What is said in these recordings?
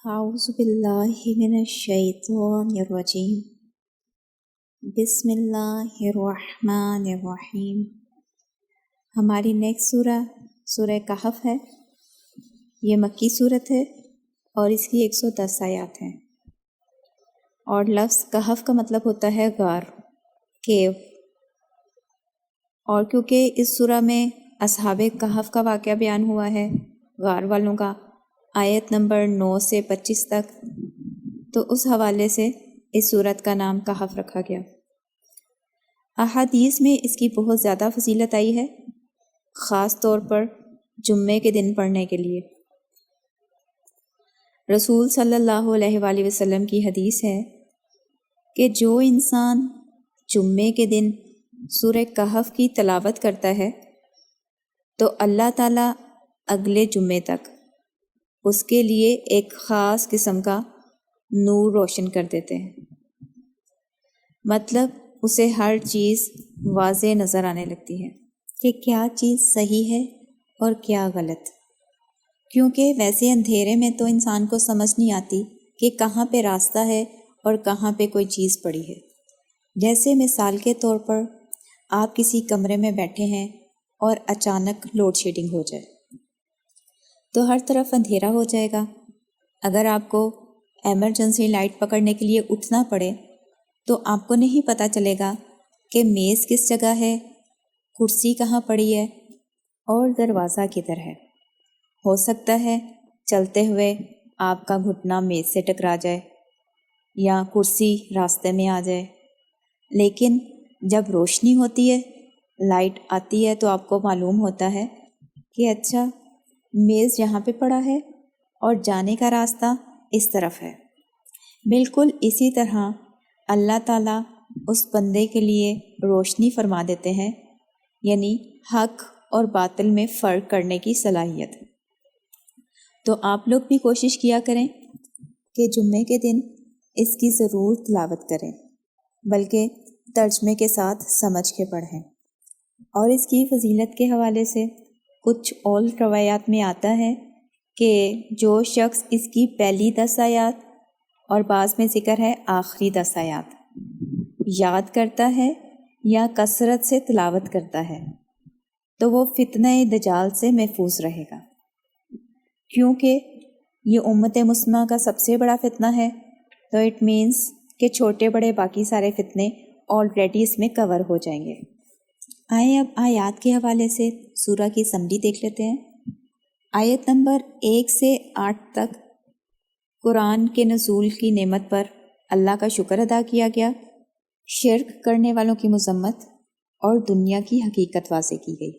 اعوذ باللہ من الشیطان الرجیم بسم اللہ الرحمن الرحیم۔ ہماری نیکسٹ سورہ کہف ہے۔ یہ مکی صورت ہے اور اس کی 110 آیات ہیں، اور لفظ کہف کا مطلب ہوتا ہے غار، کیو۔ اور کیونکہ اس سورہ میں اصحاب کہف کا واقعہ بیان ہوا ہے، غار والوں کا، آیت نمبر 9 سے 25 تک، تو اس حوالے سے اس سورت کا نام کہف رکھا گیا۔ احادیث میں اس کی بہت زیادہ فضیلت آئی ہے، خاص طور پر جمعے کے دن پڑھنے کے لیے۔ رسول صلی اللہ علیہ وآلہ وسلم کی حدیث ہے کہ جو انسان جمعے کے دن سورہ کہف کی تلاوت کرتا ہے تو اللہ تعالیٰ اگلے جمعے تک اس کے لیے ایک خاص قسم کا نور روشن کر دیتے ہیں، مطلب اسے ہر چیز واضح نظر آنے لگتی ہے کہ کیا چیز صحیح ہے اور کیا غلط، کیونکہ ویسے اندھیرے میں تو انسان کو سمجھ نہیں آتی کہ کہاں پہ راستہ ہے اور کہاں پہ کوئی چیز پڑی ہے۔ جیسے مثال کے طور پر آپ کسی کمرے میں بیٹھے ہیں اور اچانک لوڈ شیڈنگ ہو جائے تو ہر طرف اندھیرا ہو جائے گا۔ اگر آپ کو ایمرجنسی لائٹ پکڑنے کے لیے اٹھنا پڑے تو آپ کو نہیں پتہ چلے گا کہ میز کس جگہ ہے، کرسی کہاں پڑی ہے اور دروازہ کدھر ہے۔ ہو سکتا ہے چلتے ہوئے آپ کا گھٹنا میز سے ٹکرا جائے یا کرسی راستے میں آ جائے، لیکن جب روشنی ہوتی ہے، لائٹ آتی ہے، تو آپ کو معلوم ہوتا ہے کہ اچھا میز یہاں پہ پڑا ہے اور جانے کا راستہ اس طرف ہے۔ بالکل اسی طرح اللہ تعالیٰ اس بندے کے لیے روشنی فرما دیتے ہیں، یعنی حق اور باطل میں فرق کرنے کی صلاحیت۔ تو آپ لوگ بھی کوشش کیا کریں کہ جمعے کے دن اس کی ضرور تلاوت کریں، بلکہ ترجمے کے ساتھ سمجھ کے پڑھیں۔ اور اس کی فضیلت کے حوالے سے کچھ اور روایات میں آتا ہے کہ جو شخص اس کی پہلی 10 آیات اور بعض میں ذکر ہے آخری 10 آیات یاد کرتا ہے یا کثرت سے تلاوت کرتا ہے تو وہ فتنہ دجال سے محفوظ رہے گا، کیونکہ یہ امت مسلمہ کا سب سے بڑا فتنہ ہے، تو اٹ مینس کہ چھوٹے بڑے باقی سارے فتنے آلریڈی اس میں کور ہو جائیں گے۔ آئیں اب آیات کے حوالے سے سورہ کی سمری دیکھ لیتے ہیں۔ آیت نمبر 1 سے 8 تک قرآن کے نزول کی نعمت پر اللہ کا شکر ادا کیا گیا، شرک کرنے والوں کی مذمت اور دنیا کی حقیقت واضح کی گئی۔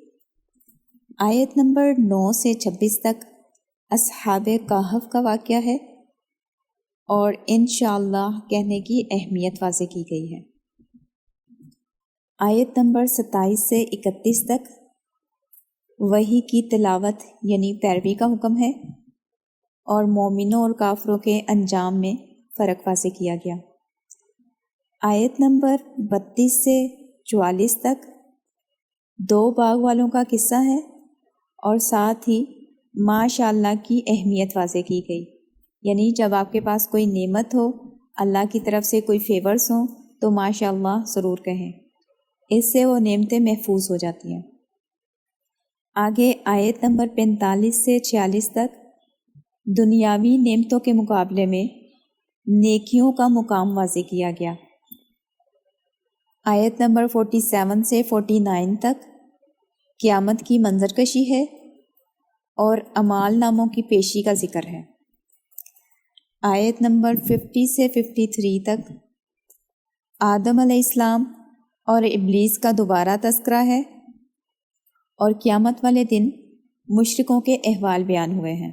آیت نمبر 9 سے 26 تک اصحاب کہف کا واقعہ ہے اور انشاءاللہ کہنے کی اہمیت واضح کی گئی ہے۔ آیت نمبر 27 سے 31 تک وحی کی تلاوت یعنی پیروی کا حکم ہے، اور مومنوں اور کافروں کے انجام میں فرق واضح کیا گیا۔ آیت نمبر 32 سے 44 تک 2 باغ والوں کا قصہ ہے، اور ساتھ ہی ماشاء اللہ کی اہمیت واضح کی گئی، یعنی جب آپ کے پاس کوئی نعمت ہو، اللہ کی طرف سے کوئی فیورز ہوں تو ماشاء اللہ ضرور کہیں، اس سے وہ نعمتیں محفوظ ہو جاتی ہیں۔ آگے آیت نمبر 45 سے 46 تک دنیاوی نعمتوں کے مقابلے میں نیکیوں کا مقام واضح کیا گیا۔ آیت نمبر 47 سے 49 تک قیامت کی منظر کشی ہے اور اعمال ناموں کی پیشی کا ذکر ہے۔ آیت نمبر 50 سے 53 تک آدم علیہ السلام اور ابلیس کا دوبارہ تذکرہ ہے، اور قیامت والے دن مشرکوں کے احوال بیان ہوئے ہیں۔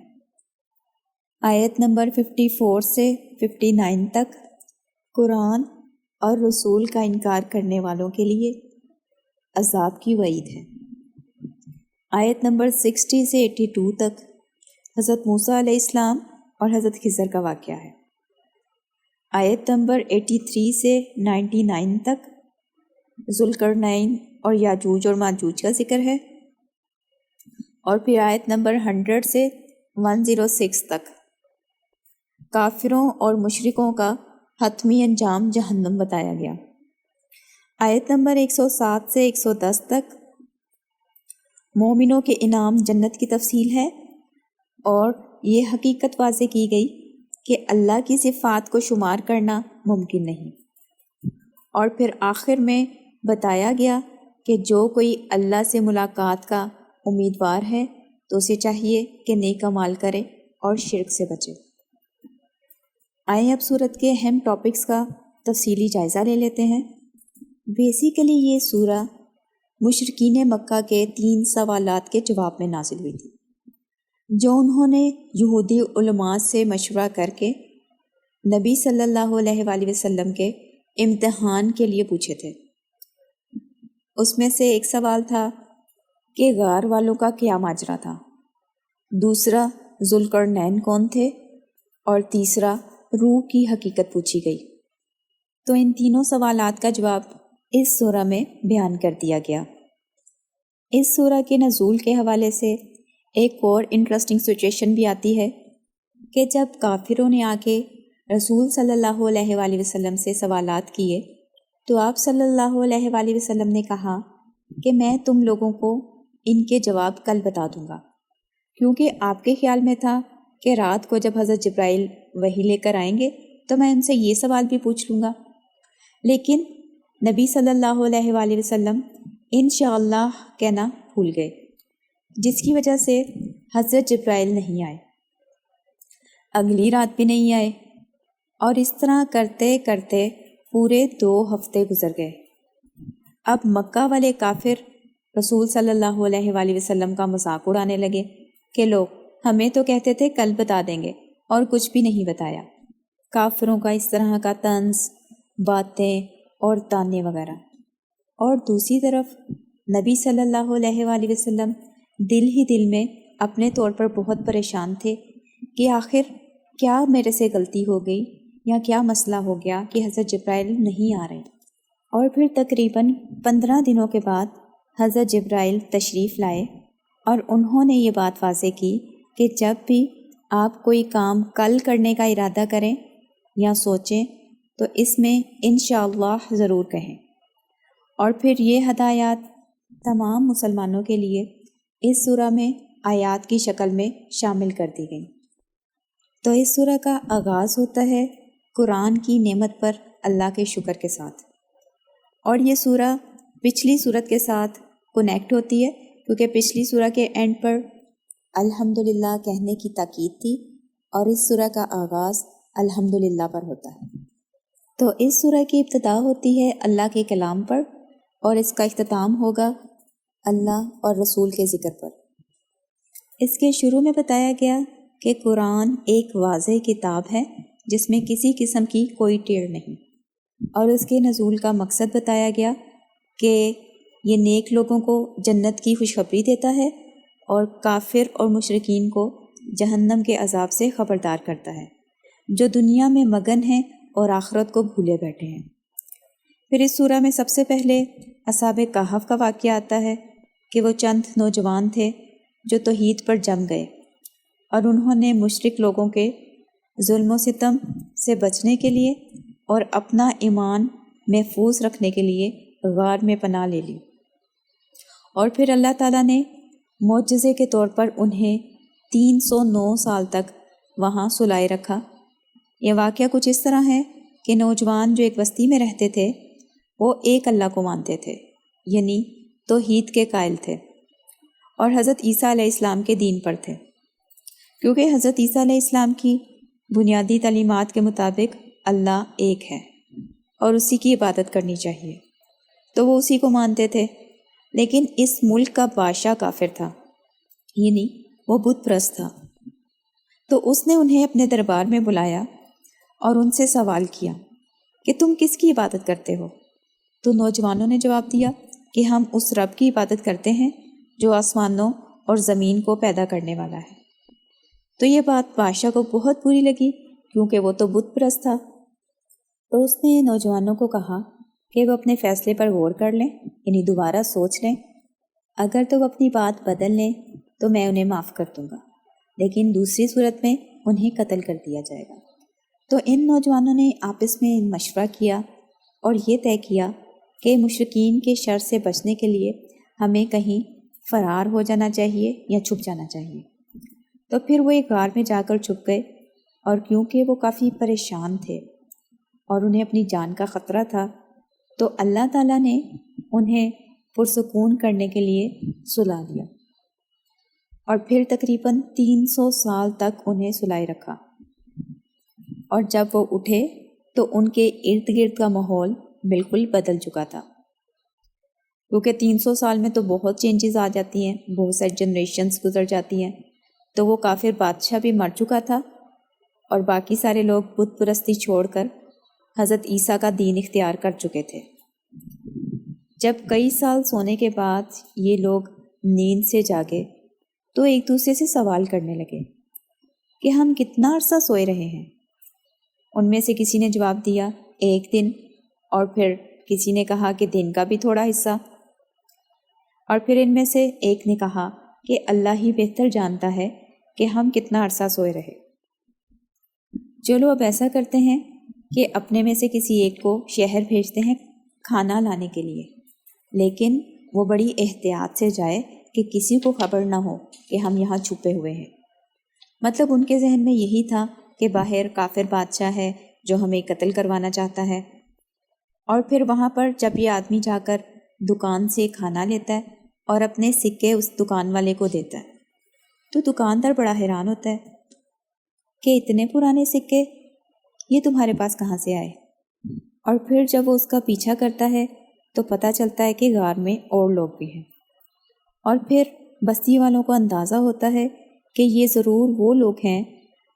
آیت نمبر 54 سے 59 تک قرآن اور رسول کا انکار کرنے والوں کے لیے عذاب کی وعید ہے۔ آیت نمبر 60 سے 82 تک حضرت موسیٰ علیہ السلام اور حضرت خضر کا واقعہ ہے۔ آیت نمبر 83 سے 99 تک ذوالقرنین اور یاجوج اور ماجوج کا ذکر ہے، اور پھر آیت نمبر 100 سے 106 تک کافروں اور مشرکوں کا حتمی انجام جہنم بتایا گیا۔ آیت نمبر 107 سے 110 تک مومنوں کے انعام جنت کی تفصیل ہے، اور یہ حقیقت واضح کی گئی کہ اللہ کی صفات کو شمار کرنا ممکن نہیں، اور پھر آخر میں بتایا گیا کہ جو کوئی اللہ سے ملاقات کا امیدوار ہے تو اسے چاہیے کہ نیک اعمال کرے اور شرک سے بچے۔ آئیں اب سورت کے اہم ٹاپکس کا تفصیلی جائزہ لے لیتے ہیں۔ بیسیکلی یہ سورہ مشرکین مکہ کے 3 سوالات کے جواب میں نازل ہوئی تھی، جو انہوں نے یہودی علماء سے مشورہ کر کے نبی صلی اللہ علیہ وآلہ وسلم کے امتحان کے لیے پوچھے تھے۔ اس میں سے ایک سوال تھا کہ غار والوں کا کیا ماجرا تھا، دوسرا ذوالقرنین کون تھے، اور تیسرا روح کی حقیقت پوچھی گئی۔ تو ان تینوں سوالات کا جواب اس سورہ میں بیان کر دیا گیا۔ اس سورہ کے نزول کے حوالے سے ایک اور انٹرسٹنگ سچویشن بھی آتی ہے کہ جب کافروں نے آ کے رسول صلی اللہ علیہ وآلہ وسلم سے سوالات کیے تو آپ صلی اللہ علیہ وآلہ وسلم نے کہا کہ میں تم لوگوں کو ان کے جواب کل بتا دوں گا، کیونکہ آپ کے خیال میں تھا کہ رات کو جب حضرت جبرائیل وحی لے کر آئیں گے تو میں ان سے یہ سوال بھی پوچھ لوں گا۔ لیکن نبی صلی اللہ علیہ وآلہ وسلم انشاءاللہ کہنا بھول گئے، جس کی وجہ سے حضرت جبرائیل نہیں آئے، اگلی رات بھی نہیں آئے، اور اس طرح کرتے کرتے پورے 2 ہفتے گزر گئے۔ اب مکہ والے کافر رسول صلی اللہ علیہ وآلہ وسلم کا مذاق اڑانے لگے کہ لوگ ہمیں تو کہتے تھے کل بتا دیں گے اور کچھ بھی نہیں بتایا۔ کافروں کا اس طرح کا طنز، باتیں اور تانے وغیرہ۔ اور دوسری طرف نبی صلی اللہ علیہ وآلہ وسلم دل ہی دل میں اپنے طور پر بہت پریشان تھے کہ آخر کیا میرے سے غلطی ہو گئی یا کیا مسئلہ ہو گیا کہ حضرت جبرائیل نہیں آ رہے۔ اور پھر تقریباً 15 دنوں کے بعد حضرت جبرائیل تشریف لائے، اور انہوں نے یہ بات واضح کی کہ جب بھی آپ کوئی کام کل کرنے کا ارادہ کریں یا سوچیں تو اس میں انشاءاللہ ضرور کہیں۔ اور پھر یہ ہدایات تمام مسلمانوں کے لیے اس سورہ میں آیات کی شکل میں شامل کر دی گئیں۔ تو اس سورہ کا آغاز ہوتا ہے قرآن کی نعمت پر اللہ کے شکر کے ساتھ، اور یہ سورہ پچھلی سورت کے ساتھ کنیکٹ ہوتی ہے، کیونکہ پچھلی سورہ کے اینڈ پر الحمدللہ کہنے کی تاکید تھی، اور اس سورہ کا آغاز الحمدللہ پر ہوتا ہے۔ تو اس سورہ کی ابتدا ہوتی ہے اللہ کے کلام پر، اور اس کا اختتام ہوگا اللہ اور رسول کے ذکر پر۔ اس کے شروع میں بتایا گیا کہ قرآن ایک واضح کتاب ہے جس میں کسی قسم کی کوئی ٹیڑھ نہیں، اور اس کے نزول کا مقصد بتایا گیا کہ یہ نیک لوگوں کو جنت کی خوشخبری دیتا ہے اور کافر اور مشرکین کو جہنم کے عذاب سے خبردار کرتا ہے، جو دنیا میں مگن ہیں اور آخرت کو بھولے بیٹھے ہیں۔ پھر اس سورہ میں سب سے پہلے اصحاب کہف کا واقعہ آتا ہے کہ وہ چند نوجوان تھے جو توحید پر جم گئے، اور انہوں نے مشرک لوگوں کے ظلم و ستم سے بچنے کے لیے اور اپنا ایمان محفوظ رکھنے کے لیے غار میں پناہ لے لی، اور پھر اللہ تعالیٰ نے معجزے کے طور پر انہیں 309 سال تک وہاں سلائے رکھا۔ یہ واقعہ کچھ اس طرح ہے کہ نوجوان جو ایک بستی میں رہتے تھے وہ ایک اللہ کو مانتے تھے، یعنی توحید کے قائل تھے، اور حضرت عیسیٰ علیہ السلام کے دین پر تھے، کیونکہ حضرت عیسیٰ علیہ السلام کی بنیادی تعلیمات کے مطابق اللہ ایک ہے اور اسی کی عبادت کرنی چاہیے، تو وہ اسی کو مانتے تھے۔ لیکن اس ملک کا بادشاہ کافر تھا، یعنی وہ بت پرست تھا، تو اس نے انہیں اپنے دربار میں بلایا اور ان سے سوال کیا کہ تم کس کی عبادت کرتے ہو؟ تو نوجوانوں نے جواب دیا کہ ہم اس رب کی عبادت کرتے ہیں جو آسمانوں اور زمین کو پیدا کرنے والا ہے۔ تو یہ بات بادشاہ کو بہت بری لگی، کیونکہ وہ تو بت پرست تھا۔ تو اس نے نوجوانوں کو کہا کہ وہ اپنے فیصلے پر غور کر لیں، یعنی دوبارہ سوچ لیں، اگر تو وہ اپنی بات بدل لیں تو میں انہیں معاف کر دوں گا، لیکن دوسری صورت میں انہیں قتل کر دیا جائے گا۔ تو ان نوجوانوں نے آپس میں مشورہ کیا اور یہ طے کیا کہ مشرکین کے شر سے بچنے کے لیے ہمیں کہیں فرار ہو جانا چاہیے یا چھپ جانا چاہیے۔ تو پھر وہ ایک غار میں جا کر چھپ گئے، اور کیونکہ وہ کافی پریشان تھے اور انہیں اپنی جان کا خطرہ تھا، تو اللہ تعالیٰ نے انہیں پرسکون کرنے کے لیے سلا دیا، اور پھر تقریباً 300 سال تک انہیں سلائے رکھا۔ اور جب وہ اٹھے تو ان کے ارد گرد کا ماحول بالکل بدل چکا تھا، کیونکہ 300 سال میں تو بہت چینجز آ جاتی ہیں، بہت ساری جنریشنز گزر جاتی ہیں۔ تو وہ کافر بادشاہ بھی مر چکا تھا، اور باقی سارے لوگ بت پرستی چھوڑ کر حضرت عیسیٰ کا دین اختیار کر چکے تھے۔ جب کئی سال سونے کے بعد یہ لوگ نیند سے جاگے تو ایک دوسرے سے سوال کرنے لگے کہ ہم کتنا عرصہ سوئے رہے ہیں۔ ان میں سے کسی نے جواب دیا 1 دن، اور پھر کسی نے کہا کہ دن کا بھی تھوڑا حصہ، اور پھر ان میں سے ایک نے کہا کہ اللہ ہی بہتر جانتا ہے کہ ہم کتنا عرصہ سوئے رہے۔ چلو اب ایسا کرتے ہیں کہ اپنے میں سے کسی ایک کو شہر بھیجتے ہیں کھانا لانے کے لیے، لیکن وہ بڑی احتیاط سے جائے کہ کسی کو خبر نہ ہو کہ ہم یہاں چھپے ہوئے ہیں۔ مطلب ان کے ذہن میں یہی تھا کہ باہر کافر بادشاہ ہے جو ہمیں قتل کروانا چاہتا ہے، اور پھر وہاں پر جب یہ آدمی جا کر دکان سے کھانا لیتا ہے اور اپنے سکے اس دکان والے کو دیتا ہے، تو دکاندار بڑا حیران ہوتا ہے کہ اتنے پرانے سکے یہ تمہارے پاس کہاں سے آئے؟ اور پھر جب وہ اس کا پیچھا کرتا ہے تو پتہ چلتا ہے کہ غار میں اور لوگ بھی ہیں، اور پھر بستی والوں کو اندازہ ہوتا ہے کہ یہ ضرور وہ لوگ ہیں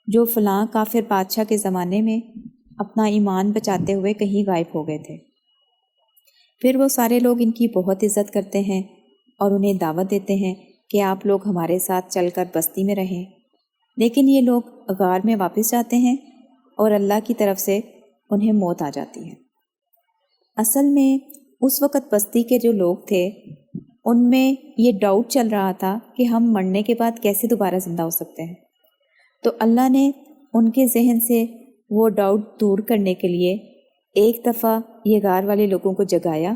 جو فلاں کافر بادشاہ کے زمانے میں اپنا ایمان بچاتے ہوئے کہیں غائب ہو گئے تھے۔ پھر وہ سارے لوگ ان کی بہت عزت کرتے ہیں اور انہیں دعوت دیتے ہیں کہ آپ لوگ ہمارے ساتھ چل کر بستی میں رہیں، لیکن یہ لوگ غار میں واپس جاتے ہیں اور اللہ کی طرف سے انہیں موت آ جاتی ہے۔ اصل میں اس وقت بستی کے جو لوگ تھے ان میں یہ ڈاؤٹ چل رہا تھا کہ ہم مرنے کے بعد کیسے دوبارہ زندہ ہو سکتے ہیں، تو اللہ نے ان کے ذہن سے وہ ڈاؤٹ دور کرنے کے لیے ایک دفعہ یہ غار والے لوگوں کو جگایا،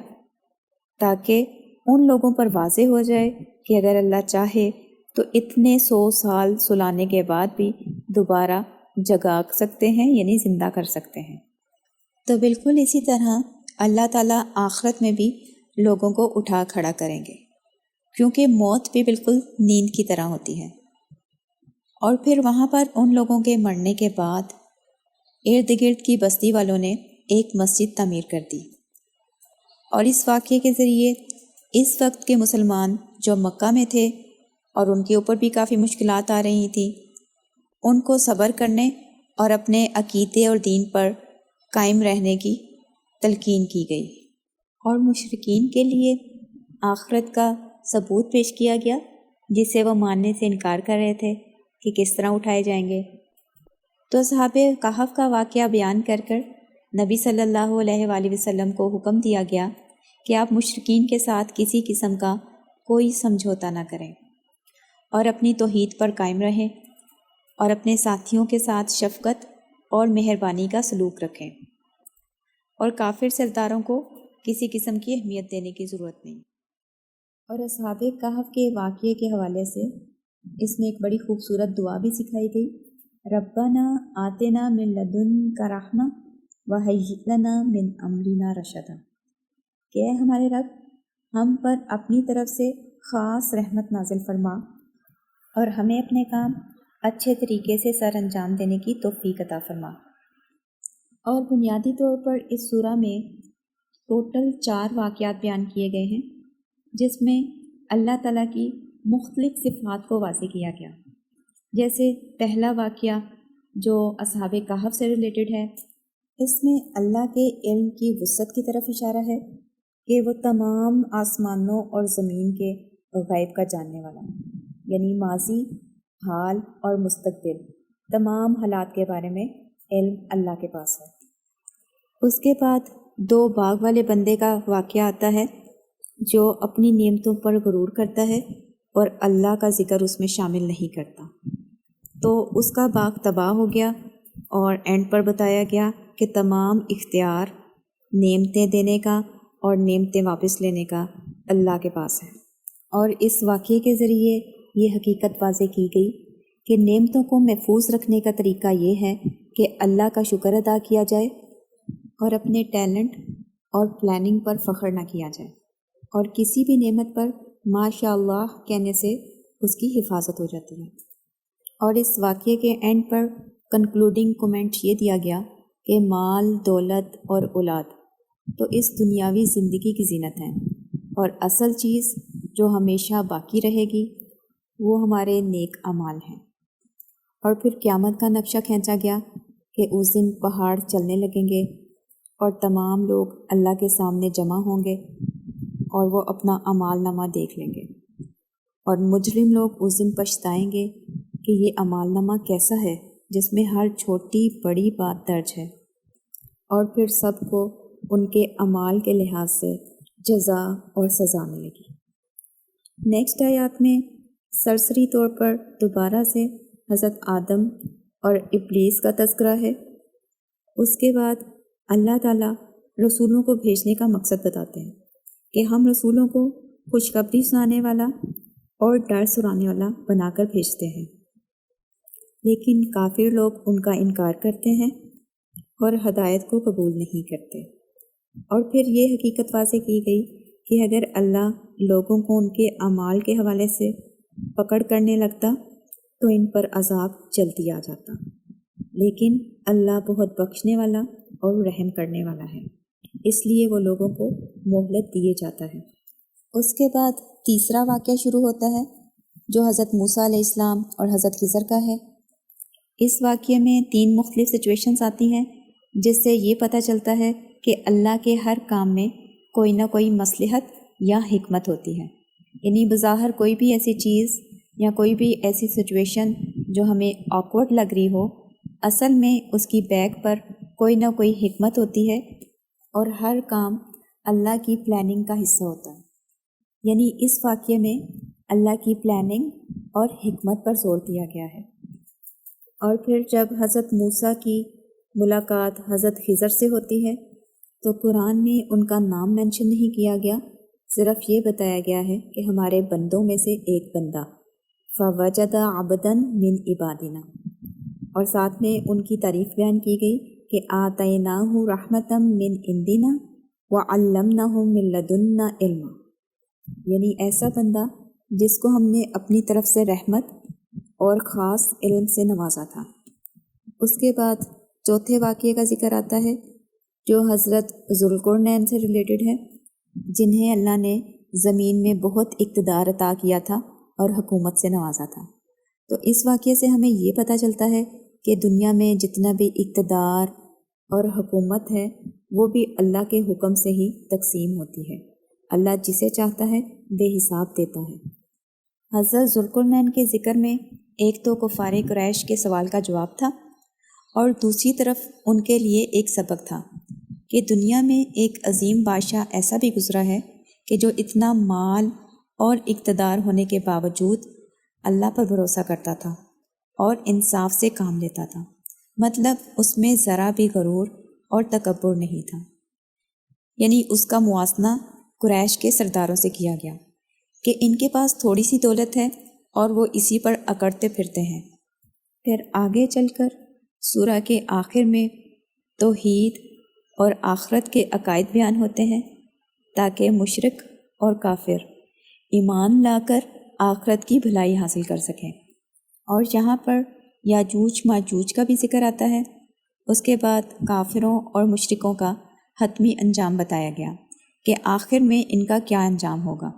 تاکہ ان لوگوں پر واضح ہو جائے کہ اگر اللہ چاہے تو اتنے 100 سال سلانے کے بعد بھی دوبارہ جگا سکتے ہیں، یعنی زندہ کر سکتے ہیں۔ تو بالکل اسی طرح اللہ تعالیٰ آخرت میں بھی لوگوں کو اٹھا کھڑا کریں گے، کیونکہ موت بھی بالکل نیند کی طرح ہوتی ہے۔ اور پھر وہاں پر ان لوگوں کے مرنے کے بعد ارد گرد کی بستی والوں نے ایک مسجد تعمیر کر دی، اور اس واقعے کے ذریعے اس وقت کے مسلمان جو مکہ میں تھے اور ان کے اوپر بھی کافی مشکلات آ رہی تھیں، ان کو صبر کرنے اور اپنے عقیدے اور دین پر قائم رہنے کی تلقین کی گئی، اور مشرکین کے لیے آخرت کا ثبوت پیش کیا گیا جسے وہ ماننے سے انکار کر رہے تھے کہ کس طرح اٹھائے جائیں گے۔ تو اصحاب کہف کا واقعہ بیان کر کر نبی صلی اللہ علیہ وآلہ وسلم کو حکم دیا گیا کہ آپ مشرکین کے ساتھ کسی قسم کا کوئی سمجھوتا نہ کریں، اور اپنی توحید پر قائم رہیں، اور اپنے ساتھیوں کے ساتھ شفقت اور مہربانی کا سلوک رکھیں، اور کافر سرداروں کو کسی قسم کی اہمیت دینے کی ضرورت نہیں۔ اور اصحاب کہف کے واقعے کے حوالے سے اس میں ایک بڑی خوبصورت دعا بھی سکھائی گئی، ربنا آتنا من لدنک رحمہ وہیئ لنا من امرنا رشدا، کہ اے ہمارے رب ہم پر اپنی طرف سے خاص رحمت نازل فرما اور ہمیں اپنے کام اچھے طریقے سے سر انجام دینے کی توفیق عطا فرما۔ اور بنیادی طور پر اس سورہ میں ٹوٹل 4 واقعات بیان کیے گئے ہیں، جس میں اللہ تعالیٰ کی مختلف صفات کو واضح کیا گیا۔ جیسے پہلا واقعہ جو اصحاب کہف سے ریلیٹڈ ہے، اس میں اللہ کے علم کی وسعت کی طرف اشارہ ہے کہ وہ تمام آسمانوں اور زمین کے غیب کا جاننے والا ہے، یعنی ماضی، حال اور مستقبل تمام حالات کے بارے میں علم اللہ کے پاس ہے۔ اس کے بعد 2 باغ والے بندے کا واقعہ آتا ہے جو اپنی نعمتوں پر غرور کرتا ہے اور اللہ کا ذکر اس میں شامل نہیں کرتا، تو اس کا باغ تباہ ہو گیا اور اینڈ پر بتایا گیا کہ تمام اختیار نعمتیں دینے کا اور نعمتیں واپس لینے کا اللہ کے پاس ہے۔ اور اس واقعے کے ذریعے یہ حقیقت واضح کی گئی کہ نعمتوں کو محفوظ رکھنے کا طریقہ یہ ہے کہ اللہ کا شکر ادا کیا جائے اور اپنے ٹیلنٹ اور پلاننگ پر فخر نہ کیا جائے، اور کسی بھی نعمت پر ماشاء اللہ کہنے سے اس کی حفاظت ہو جاتی ہے۔ اور اس واقعے کے اینڈ پر کنکلوڈنگ کومنٹ یہ دیا گیا کہ مال، دولت اور اولاد تو اس دنیاوی زندگی کی زینت ہیں، اور اصل چیز جو ہمیشہ باقی رہے گی وہ ہمارے نیک اعمال ہیں۔ اور پھر قیامت کا نقشہ کھینچا گیا کہ اس دن پہاڑ چلنے لگیں گے اور تمام لوگ اللہ کے سامنے جمع ہوں گے اور وہ اپنا اعمال نامہ دیکھ لیں گے، اور مجرم لوگ اس دن پچھتائیں گے کہ یہ اعمال نامہ کیسا ہے جس میں ہر چھوٹی بڑی بات درج ہے، اور پھر سب کو ان کے اعمال کے لحاظ سے جزا اور سزا ملے گی۔ نیکسٹ آیات میں سرسری طور پر دوبارہ سے حضرت آدم اور ابلیس کا تذکرہ ہے۔ اس کے بعد اللہ تعالیٰ رسولوں کو بھیجنے کا مقصد بتاتے ہیں کہ ہم رسولوں کو خوشخبری سنانے والا اور ڈر سنانے والا بنا کر بھیجتے ہیں، لیکن کافر لوگ ان کا انکار کرتے ہیں اور ہدایت کو قبول نہیں کرتے۔ اور پھر یہ حقیقت واضح کی گئی کہ اگر اللہ لوگوں کو ان کے اعمال کے حوالے سے پکڑ کرنے لگتا تو ان پر عذاب جلدی آ جاتا، لیکن اللہ بہت بخشنے والا اور رحم کرنے والا ہے، اس لیے وہ لوگوں کو مہلت دیے جاتا ہے۔ اس کے بعد تیسرا واقعہ شروع ہوتا ہے جو حضرت موسیٰ علیہ السلام اور حضرت خضر کا ہے۔ اس واقعے میں 3 مختلف سچویشنز آتی ہیں جس سے یہ پتہ چلتا ہے کہ اللہ کے ہر کام میں کوئی نہ کوئی مصلحت یا حکمت ہوتی ہے، یعنی بظاہر کوئی بھی ایسی چیز یا کوئی بھی ایسی سچویشن جو ہمیں آکورڈ لگ رہی ہو، اصل میں اس کی بیک پر کوئی نہ کوئی حکمت ہوتی ہے، اور ہر کام اللہ کی پلاننگ کا حصہ ہوتا ہے۔ یعنی اس واقعے میں اللہ کی پلاننگ اور حکمت پر زور دیا گیا ہے۔ اور پھر جب حضرت موسیٰ کی ملاقات حضرت خضر سے ہوتی ہے تو قرآن میں ان کا نام مینشن نہیں کیا گیا، صرف یہ بتایا گیا ہے کہ ہمارے بندوں میں سے ایک بندہ فوجد عبدا من عبادنا، اور ساتھ میں ان کی تعریف بیان کی گئی کہ آتیناہ رحمتا من عندنا وعلمناہ من لدنا علما، یعنی ایسا بندہ جس کو ہم نے اپنی طرف سے رحمت اور خاص علم سے نوازا تھا۔ اس کے بعد چوتھے واقعے کا ذکر آتا ہے جو حضرت ذوالقرنین سے ریلیٹڈ ہے، جنہیں اللہ نے زمین میں بہت اقتدار عطا کیا تھا اور حکومت سے نوازا تھا۔ تو اس واقعے سے ہمیں یہ پتہ چلتا ہے کہ دنیا میں جتنا بھی اقتدار اور حکومت ہے وہ بھی اللہ کے حکم سے ہی تقسیم ہوتی ہے۔ اللہ جسے چاہتا ہے بے حساب دیتا ہے۔ حضرت ذوالقرنین کے ذکر میں ایک تو کفار قریش کے سوال کا جواب تھا، اور دوسری طرف ان کے لیے ایک سبق تھا کہ دنیا میں ایک عظیم بادشاہ ایسا بھی گزرا ہے کہ جو اتنا مال اور اقتدار ہونے کے باوجود اللہ پر بھروسہ کرتا تھا اور انصاف سے کام لیتا تھا، مطلب اس میں ذرا بھی غرور اور تکبر نہیں تھا۔ یعنی اس کا موازنہ قریش کے سرداروں سے کیا گیا کہ ان کے پاس تھوڑی سی دولت ہے اور وہ اسی پر اکڑتے پھرتے ہیں۔ پھر آگے چل کر سورہ کے آخر میں توحید اور آخرت کے عقائد بیان ہوتے ہیں تاکہ مشرک اور کافر ایمان لا کر آخرت کی بھلائی حاصل کر سکیں۔ اور یہاں پر یاجوج ماجوج کا بھی ذکر آتا ہے۔ اس کے بعد کافروں اور مشرکوں کا حتمی انجام بتایا گیا کہ آخر میں ان کا کیا انجام ہوگا۔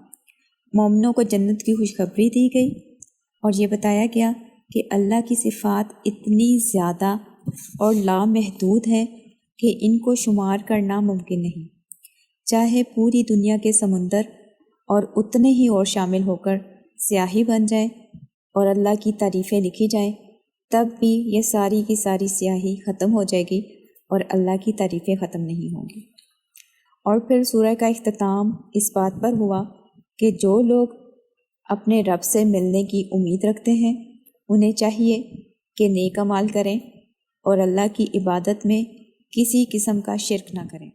مومنوں کو جنت کی خوشخبری دی گئی اور یہ بتایا گیا کہ اللہ کی صفات اتنی زیادہ اور لامحدود ہے کہ ان کو شمار کرنا ممکن نہیں، چاہے پوری دنیا کے سمندر اور اتنے ہی اور شامل ہو کر سیاہی بن جائے اور اللہ کی تعریفیں لکھی جائیں، تب بھی یہ ساری کی ساری سیاہی ختم ہو جائے گی اور اللہ کی تعریفیں ختم نہیں ہوں گی۔ اور پھر سورہ کا اختتام اس بات پر ہوا کہ جو لوگ اپنے رب سے ملنے کی امید رکھتے ہیں انہیں چاہیے کہ نیک اعمال کریں اور اللہ کی عبادت میں کسی قسم کا شرک نہ کریں۔